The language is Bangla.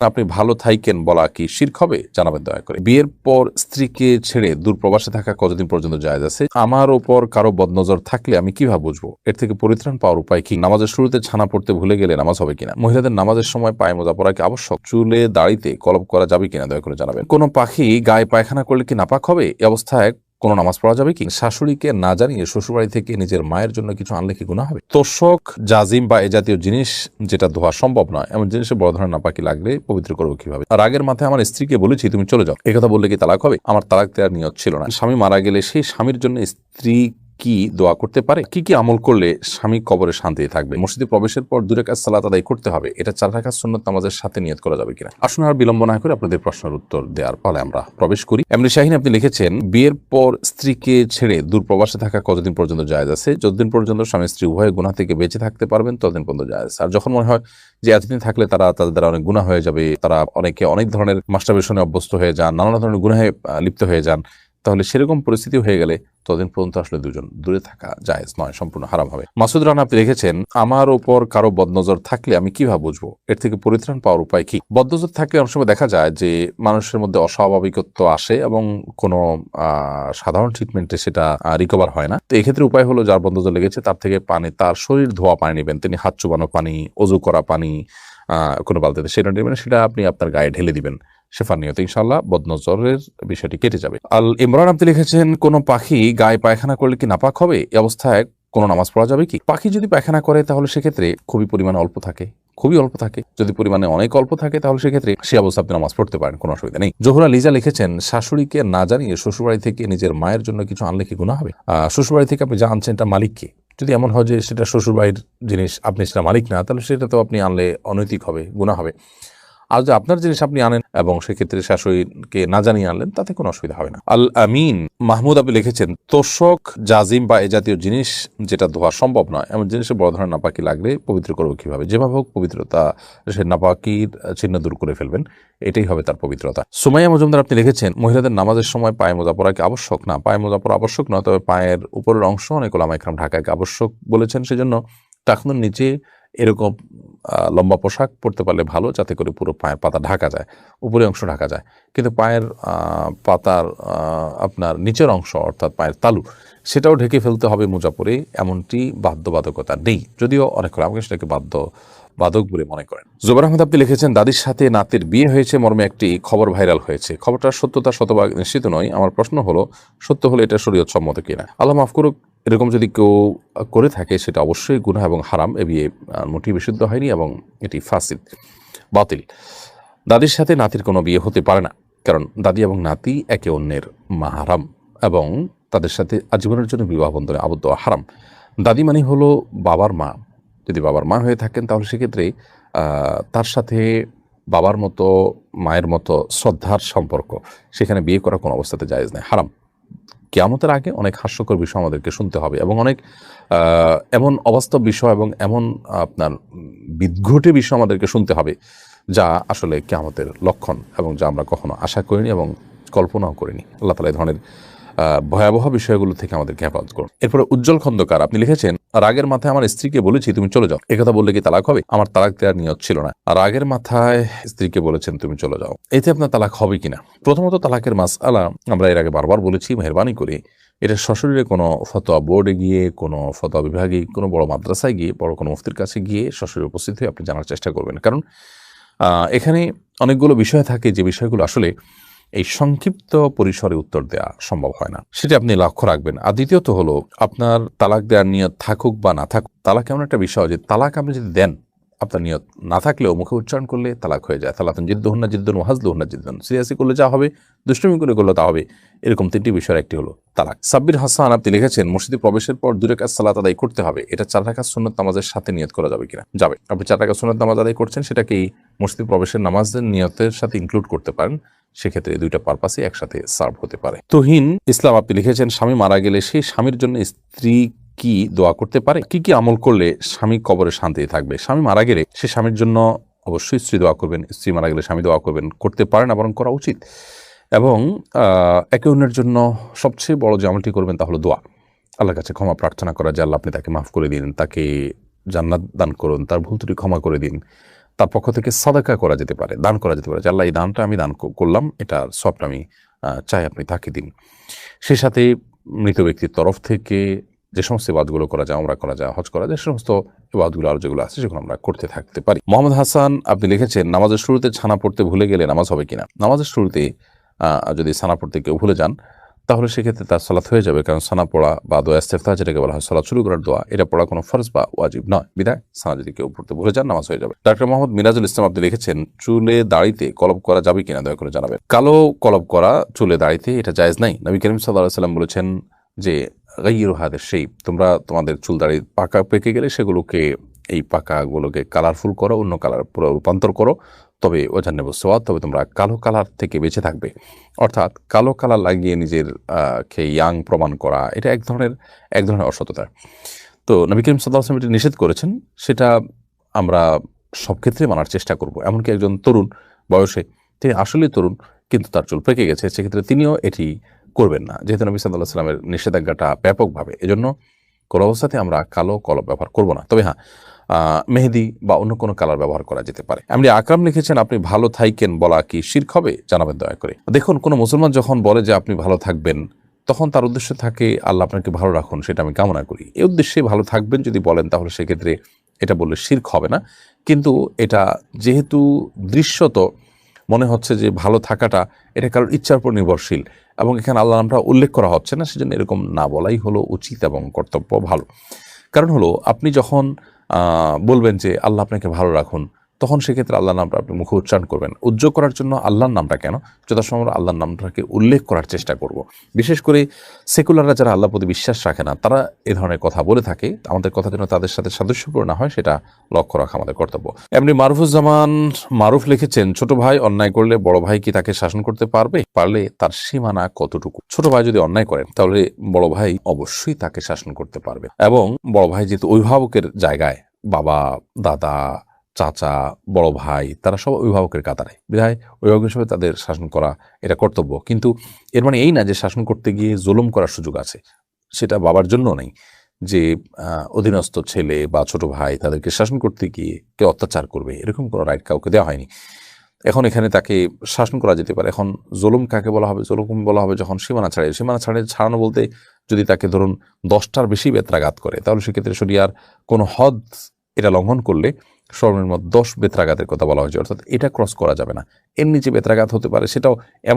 আপনি ভালো থাইকেন বলা কি শিরক হবে? জানাবেন দয়া করে। বিয়ের পর স্ত্রীকে ছেড়ে দূরপ্রবাসে থাকা কতদিন পর্যন্ত জায়েজ আছে? আমার উপর কারো বদনজর থাকলে আমি কিভাবে বুঝবো? এর থেকে পরিত্রাণ পাওয়ার উপায় কি? নামাজের শুরুতে ছানা পড়তে ভুলে গেলে নামাজ হবে কিনা? মহিলাদের নামাজের সময় পায়ে মোজা পরা কি আবশ্যক? চুলে দাড়িতে কলপ করা যাবে কিনা? দয়া করে জানাবেন। কোন পাখি গায়ে পায়খানা করলে কি নাপাক হবে? এই অবস্থায় কোনো নামাজ পড়া যাবে কি? শাশুড়িকে না জানিয়ে শ্বশুরবাড়ি থেকে নিজের মায়ের জন্য কিছু আনলে কি গুনাহ হবে? তোশক, জাজিম বা এ জাতীয় জিনিস যেটা ধোয়া সম্ভব নয় এমন জিনিসে বড় ধরনের নাপাকি লাগলে পবিত্র করবো কিভাবে? রাগের মাথায় আমার স্ত্রীকে বলেছি তুমি চলে যাও, একথা বললে কি তালাক হবে? আমার তালাক দেওয়ার নিয়ত ছিল না। স্বামী মারা গেলে সেই স্বামীর জন্য স্ত্রী কি দোয়া করতে পারে? কি কি আমল করলে স্বামী কবরে শান্তিতে থাকবে? মসজিদে প্রবেশের পর 2 রাকাত সালাত আদায় করতে হবে, এটা 4 রাকাত সুন্নত নামাজের সাথে নিয়ত করা যাবে কিনা? আসুন আর বিলম্ব না করে আপনাদের প্রশ্নের উত্তর দেওয়ার ফলে আমরা প্রবেশ করি। এমনি শাহিন আপনি লিখেছেন, বিয়ের পর স্ত্রীকে ছেড়ে দূরপ্রবাসে থাকা কতদিন পর্যন্ত জায়েজ আছে? যতদিন পর্যন্ত স্বামী স্ত্রী উভয় গুনাহ থেকে বেঁচে থাকতে পারবেন ততদিন পর্যন্ত জায়েজ। আর যখন মনে হয় যে এতদিন থাকলে তাদের দ্বারা অনেক গুনাহ হয়ে যাবে, তারা অনেকে অনেক ধরনের মাস্টারবেশনে অভ্যস্ত হয়ে যান, নানা ধরনের গুনাহে লিপ্ত হয়ে যান, তাহলে সেরকম পরিস্থিতি হয়ে গেলে ততদিন পর্যন্ত আসলে দুজন দূরে থাকা জায়েজ নয়, সম্পূর্ণ হারাম হবে। মাসুদ রানা আপনি লিখেছেন, আমার ওপর কারো বদনজর থাকলে আমি কিভাবে বুঝবো? এর থেকে পরিত্রাণ পাওয়ার উপায় কি? বদনজর থাকলে অনেক সময় দেখা যায় যে মানুষের মধ্যে অস্বাভাবিকত্ব আসে এবং কোনো সাধারণ ট্রিটমেন্টে সেটা রিকভার হয় না। তো এক্ষেত্রে উপায় হলো, যার বদনজর লেগেছে তার থেকে পানি, তার শরীর ধোয়া পানি নেবেন, তিনি হাত চুবানো পানি, অজু করা পানি কোনো বালতিতে সেটা নেবেন, সেটা আপনি আপনার গায়ে ঢেলে দিবেন শেফার নিয়তে, ইনশাআল্লাহ বদনজরের বিষয়টি কেটে যাবে। আল ইমরান আপনি লিখেছেন, কোন পাখি গায়ে পায়খানা করলে কি নাপাক হবে? এই অবস্থায় কোনো নামাজ পড়া যাবে কি? পাখি যদি পায়খানা করে তাহলে সেক্ষেত্রে খুবই পরিমাণে অল্প থাকে, খুবই অল্প থাকে। যদি পরিমাণে অনেক অল্প থাকে তাহলে সেক্ষেত্রে সে অবস্থা আপনি নামাজ পড়তে পারেন, কোনো অসুবিধা নেই। জোহরা লিজা লিখেছেন, শাশুড়িকে না জানিয়ে শ্বশুরবাড়ি থেকে নিজের মায়ের জন্য কিছু আনলে কি গুনাহ হবে? শ্বশুরবাড়ি থেকে আপনি যা আনছেন এটা মালিককে, যদি এমন হয় যে সেটা শ্বশুরবাড়ির জিনিস, আপনি সেটা মালিক না, তাহলে সেটা তো আপনি আনলে অনৈতিক হবে, গুনাহ হবে। আর যদি আপনার জিনিস আপনি আনেন এবং সেক্ষেত্রে শাশুড়িকে না জানিয়ে আনলেন, তাতে কোনো অসুবিধা হবে না। আল আমিন মাহমুদ আপনি লিখেছেন, তোশক, জাজিম বা এ জাতীয় জিনিস যেটা ধোয়া সম্ভব নয় এমন জিনিসে বড় ধরনের নাপাকি লাগলে পবিত্র করবো কিভাবে? যেভাবে হোক পবিত্রতা, সে নাপাকির চিহ্ন দূর করে ফেলবেন, এটাই হবে তার পবিত্রতা। সুমাইয়া মজুমদার আপনি লিখেছেন, মহিলাদের নামাজের সময় পায়ে মোজা পরা কি আবশ্যক? না, পায়ে মোজা পরা আবশ্যক নয়, তবে পায়ের উপরের অংশ অনেক ওলামা ইকরাম ঢাকাকে আবশ্যক বলেছেন, সেজন্য টাকনুর নিচে এরকম লম্বা পোশাক পরতে পারলে ভালো, যাতে করে পুরো পায়ের পাতা ঢাকা যায়, উপরের অংশ ঢাকা যায়। কিন্তু পায়ের পাতার আপনার নিচের অংশ অর্থাৎ পায়ের তালু, সেটাও ঢেকে ফেলতে হবে মোজা পরে, এমনটি বাধ্যবাধকতা নেই, যদিও অনেক করে আমাকে সেটাকে বাধক বলে মনে করেন। জুবাইর আহমদ আপনি লিখেছেন, দাদির সাথে নাতির বিয়ে হয়েছে মর্মে একটি খবর ভাইরাল হয়েছে, খবরটার সত্যতা শতভাগ নিশ্চিত নয়। আমার প্রশ্ন হলো, সত্য হলে এটা শরীয়ত সম্মত কিনা? আল্লাহ মাফ করুক, এরকম যদি কেউ করে থাকে সেটা অবশ্যই গুনাহ এবং হারাম। এ বিয়ে মোটেই বিশুদ্ধ হয়নি এবং এটি ফাসিদ, বাতিল। দাদির সাথে নাতির কোনো বিয়ে হতে পারে না, কারণ দাদি এবং নাতি একে অন্যের মাহারাম এবং তাদের সাথে আজীবনের জন্য বিবাহ বন্ধনে আবদ্ধ হারাম। দাদি মানে হলো বাবার মা, যদি বাবার মা হয়ে থাকেন তাহলে সেক্ষেত্রে তার সাথে বাবার মতো, মায়ের মতো শ্রদ্ধার সম্পর্ক, সেখানে বিয়ে করা কোনো অবস্থাতে জায়েজ নয়, হারাম। কিয়ামতের আগে অনেক হাস্যকর বিষয় আমাদেরকে শুনতে হবে এবং অনেক এমন অবাস্তব বিষয় এবং এমন আপনার বিদঘটে বিষয় আমাদেরকে শুনতে হবে যা আসলে কিয়ামতের লক্ষণ এবং যা আমরা কখনো আশা করিনি এবং কল্পনাও করিনি। আল্লাহ তাআলা এই ধরনের ভয়াবহ বিষয়গুলো থেকে আমাদেরকে হেফাজত করুন। এরপরে উজ্জ্বল খন্দকার আপনি লিখেছেন, রাগের মাথায় আমার স্ত্রীকে বলেছি তুমি চলে যাও, একথা বললে কি তালাক হবে? আমার তালাক দেওয়ার নিয়ত ছিল না। রাগের মাথায় স্ত্রীকে বলেছেন তুমি চলে যাও, এতে আপনার তালাক হবে কিনা? প্রথমত তালাকের মাসআলা আমরা এর আগে বারবার বলেছি, মেহরবানি করে এটা সশরীরে কোনো ফতোয়া বোর্ডে গিয়ে, কোনো ফতোয়া বিভাগে, কোনো বড় মাদ্রাসায় গিয়ে, বড় কোনো মুফতির কাছে গিয়ে সশরীরে উপস্থিত হয়ে আপনি জানার চেষ্টা করবেন, কারণ এখানে অনেকগুলো বিষয় থাকে যে বিষয়গুলো আসলে এই সংক্ষিপ্ত পরিসরে উত্তর দেওয়া সম্ভব হয় না, সেটা আপনি লক্ষ্য রাখবেন। আর দ্বিতীয়ত হলো, আপনার তালাক দেওয়ার নিয়ত থাকুক বা না থাকুক, তালাক এমন একটা বিষয় যে তালাক আপনি যদি দেন, আপনার নিয়ত না থাকলেও মুখে উচ্চারণ করলে তালাক হয়ে যায়। তালাতুন জিদ্দুহুন্না জিদ্দুন ওয়া হাজলুহুন্না জিদ্দুন, সিরিয়াসলি করলে যা হবে, দুষ্টুমি করে করলে তা হবে। এরকম 3টি বিষয়ের একটি হলো তালাক। সাব্বির হাসান আপনি লিখেছেন, মসজিদে প্রবেশের পর 2 রাকাত সালাত আদায় করতে হবে, এটা 4 রাকাত সুন্নত নামাজের সাথে নিয়ত করা যাবে কিনা? যাবে। আপনি 4 রাকাত সুন্নত নামাজ আদায় করছেন, সেটাকে মসজিদে প্রবেশের নামাজের নিয়তের সাথে ইনক্লুড করতে পারেন, সেক্ষেত্রে 2টা পারপাসই একসাথে সার্ভ হতে পারে। তুহিন ইসলাম আপনি লিখেছেন, স্বামী মারা গেলে সেই স্বামীর জন্য স্ত্রী কি দোয়া করতে পারে? কি কি আমল করলে স্বামী কবরে শান্তিতে থাকবে? স্বামী মারা গেলে সে স্বামীর জন্য অবশ্যই স্ত্রী দোয়া করবেন, স্ত্রী মারা গেলে স্বামী দোয়া করবেন, করতে পারে না বরং করা উচিত। এবং একে অন্যের জন্য সবচেয়ে বড় যে আমলটি করবেন তা হলো দোয়া, আল্লাহর কাছে ক্ষমা প্রার্থনা করা যে আল্লাহ আপনি তাকে মাফ করে দিন, তাকে জান্নাত দান করুন, তার ভুল ত্রুটি ক্ষমা করে দিন, তার পক্ষ থেকে সাদাকা করা যেতে পারে, দান করা যেতে পারে, যে আল্লাহ এই দানটা আমি দান করলাম, এটা সবটা আমি চাই আপনি তাকে দিন। সে সাথে মৃত ব্যক্তির তরফ থেকে যে সমস্ত ইবাদতগুলো করা যায়, ওমরা করা যায়, হজ করা যায়, সমস্ত ইবাদতগুলো আর যেগুলো আছে সেগুলো আমরা করতে থাকতে পারি। মোহাম্মদ হাসান আপনি লিখেছেন, নামাজের শুরুতে ছানা পড়তে ভুলে গেলে নামাজ হবে কিনা? নামাজের শুরুতে যদি ছানা পড়তে কেউ ভুলে যান তাহলে সেক্ষেত্রে তার সালাত হয়ে যাবে, কারণ সানা পড়া বা দোয়া ইস্তেফতাহ যেটাকে বলা হয় সালাত শুরু করার দোয়া, এটা পড়া কোনো ফরজ বা ওয়াজিব নয়, বিধায় সানা যদি কেউ পড়তে ভুলে যান নামাজ হয়ে যাবে। ডাক্তার মোহাম্মদ মিরাজুল ইসলাম আপনি লিখেছেন, চুলে দাড়িতে কলব করা যাবে কিনা দয়া করে জানাবেন। কালো কলব করা চুলে দাড়িতে এটা জায়েজ নাই। নবী করিম সাল্লাল্লাহু আলাইহি ওয়াসাল্লাম বলেছেন যে গাইয়িরু হাদা শাইব, তোমরা তোমাদের চুল দাড়ি পাকা পেকে গেলে সেগুলোকে, এই পাকাগুলোকে কালারফুল করো, অন্য কালার পুরো রূপান্তর করো, তবে ওজান্নেবু সওয়াদ, তবে তোমরা কালো কালার থেকে বেঁচে থাকবে। অর্থাৎ কালো কালার লাগিয়ে নিজের কে ইয়াং প্রমাণ করা, এটা এক ধরনের অসততা। তো নবী করিম সাল্লাল্লাহু আলাইহি ওয়াসাল্লাম এটি নিষেধ করেছেন, সেটা আমরা সব ক্ষেত্রে মানার চেষ্টা করব। এমনকি একজন তরুণ বয়সে, তিনি আসলেই তরুণ কিন্তু তার চুল পেকে গেছে, সেক্ষেত্রে তিনিও এটি করবেন না, যেহেতু নবী সাল্লাল্লাহু আলাইহি ওয়াসাল্লামের নিষেধাজ্ঞাটা ব্যাপকভাবে। এজন্য কোনো অবস্থাতে আমরা কালো কলব ব্যবহার করব না। তবে হ্যাঁ, মেহেদি বা অন্য কোনো কালার ব্যবহার করা যেতে পারে। এমনি আকরাম লিখেছেন, আপনি ভালো থাইকেন বলা কি শিরক হবে? জানাবেন দয়া করে। দেখুন, কোনো মুসলমান যখন বলে যে আপনি ভালো থাকবেন, তখন তার উদ্দেশ্য থাকে আল্লাহ আপনাকে ভালো রাখুন, সেটা আমি কামনা করি। এই উদ্দেশ্যে ভালো থাকবেন যদি বলেন, তাহলে সেক্ষেত্রে এটা বললে শিরক হবে না। কিন্তু এটা যেহেতু দৃশ্যত মনে হচ্ছে যে ভালো থাকাটা এটা কারোর ইচ্ছার উপর নির্ভরশীল, এবং এখানে আল্লাহ নামটা উল্লেখ করা হচ্ছে না, সেজন্য এরকম না বলাই হলো উচিত এবং কর্তব্য ভালো। কারণ হলো, আপনি যখন বলবেন যে আল্লাহ আপনাকে ভালো রাখুন, তখন সেক্ষেত্রে আল্লাহর নামটা আপনি মুখে উচ্চারণ করবেন। উজ্জ্বল করার জন্য আল্লাহর নামটা কেন, যথাসময় আমরা আল্লাহর নামটাকে উল্লেখ করার চেষ্টা করব। বিশেষ করে সেকুলাররা যারা আল্লাহর প্রতি বিশ্বাস রাখে না, তারা এ ধরনের কথা বলে থাকে। আমাদের কথা যেন তাদের সাথে সাদৃশ্যপূর্ণ না হয়, সেটা লক্ষ্য রাখা আমাদের কর্তব্য। এমনি মারুফুজ্জামান মারুফ লিখেছেন, ছোট ভাই অন্যায় করলে বড় ভাই কি তাকে শাসন করতে পারবে? পারলে তার সীমানা কতটুকু? ছোট ভাই যদি অন্যায় করেন, তাহলে বড় ভাই অবশ্যই তাকে শাসন করতে পারবে। এবং বড় ভাই যেহেতু অভিভাবকের জায়গায়, বাবা, দাদা, চাচা, বড় ভাই, তারা সব অভিভাবকের কাতারে, বিধায় অভিভাবক হিসেবে তাদের শাসন করা এটা কর্তব্য। কিন্তু এর মানে এই না যে শাসন করতে গিয়ে জুলুম করার সুযোগ আছে, সেটা বাবার জন্য নেই, যে অধীনস্থ ছেলে বা ছোট ভাই তাদেরকে শাসন করতে গিয়ে কেউ অত্যাচার করবে, এরকম কোনো রাইট কাউকে দেওয়া হয়নি। এখন এখানে তাকে শাসন করা যেতে পারে। এখন জুলুম কাকে বলা হবে? জুলুম বলা হবে যখন সীমানা ছাড়ানো বলতে, যদি তাকে ধরুন 10টার বেশি বেত্রাঘাত করে, তাহলে সেক্ষেত্রে শরিয়ার কোনো হদ এটা লঙ্ঘন করলে সর্বনিম্ন 10 বেত্রাঘাতের কথা বলা হয়েছে, অর্থাৎ এটা ক্রস করা যাবে না। এর নিচে বেত্রাঘাত হতে পারে, সেটাও এমন